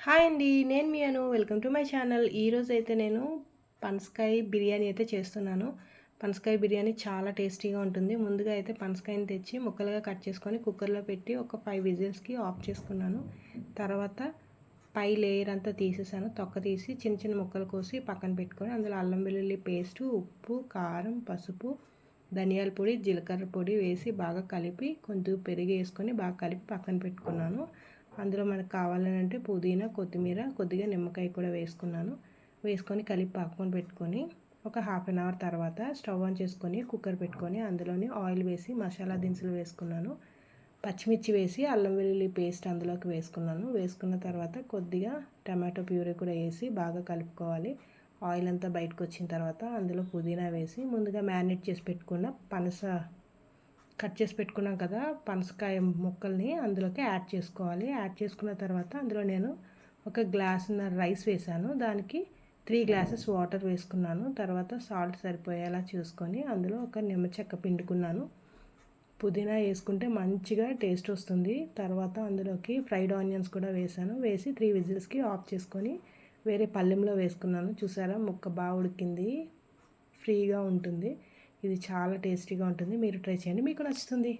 Hi అండి. నేను మీ Anu. Welcome to my channel. ఈరోజైతే నేను పనసకాయ బిర్యానీ అయితే చేస్తున్నాను. పనసకాయ బిర్యానీ చాలా టేస్టీగా ఉంటుంది. ముందుగా అయితే పనసకాయని తెచ్చి ముక్కలుగా కట్ చేసుకొని కుక్కర్లో పెట్టి ఒక 5 విజిల్స్కి ఆఫ్ చేసుకున్నాను. తర్వాత పై లేయర్ అంతా తీసేసాను. తొక్క తీసి చిన్న చిన్న ముక్కలు కోసి పక్కన పెట్టుకొని అందులో అల్లం వెల్లుల్లి పేస్టు, ఉప్పు, కారం, పసుపు, ధనియాల పొడి, జీలకర్ర పొడి వేసి బాగా కలిపి కొంచెం పెరుగు వేసుకొని బాగా కలిపి పక్కన పెట్టుకున్నాను. అందులో మనకు కావాలంటే పుదీనా, కొత్తిమీర, కొద్దిగా నిమ్మకాయ కూడా వేసుకొని కలిపి పక్కన పెట్టుకొని ఒక హాఫ్ అన్ అవర్ తర్వాత స్టవ్ ఆన్ చేసుకొని కుక్కర్ పెట్టుకొని అందులోని ఆయిల్ వేసి మసాలా దినుసులు వేసుకున్నాను. పచ్చిమిర్చి వేసి అల్లం వెల్లుల్లి పేస్ట్ అందులోకి వేసుకున్న తర్వాత కొద్దిగా టమాటో ప్యూరీ కూడా వేసి బాగా కలుపుకోవాలి. ఆయిల్ అంతా బయటకు వచ్చిన తర్వాత అందులో పుదీనా వేసి ముందుగా మ్యారినేట్ చేసి పెట్టుకున్న కట్ చేసి పెట్టుకున్నాం కదా పనసకాయ ముక్కల్ని అందులోకి యాడ్ చేసుకోవాలి. యాడ్ చేసుకున్న తర్వాత అందులో నేను ఒక గ్లాసున్నర రైస్ వేసాను. దానికి 3 గ్లాసెస్ వాటర్ వేసుకున్నాను. తర్వాత సాల్ట్ సరిపోయేలా చూసుకొని అందులో ఒక నిమ్మ చెక్క పిండుకున్నాను. పుదీనా వేసుకుంటే మంచిగా టేస్ట్ వస్తుంది. తర్వాత అందులోకి ఫ్రైడ్ ఆనియన్స్ కూడా వేసి 3 విజిల్స్కి ఆఫ్ చేసుకొని వేరే పళ్ళెంలో వేసుకున్నాను. చూసారా ముక్క బాగా ఉడికింది, ఫ్రీగా ఉంటుంది. ఇది చాలా టేస్టీగా ఉంటుంది. మీరు ట్రై చేయండి, మీకు నచ్చుతుంది.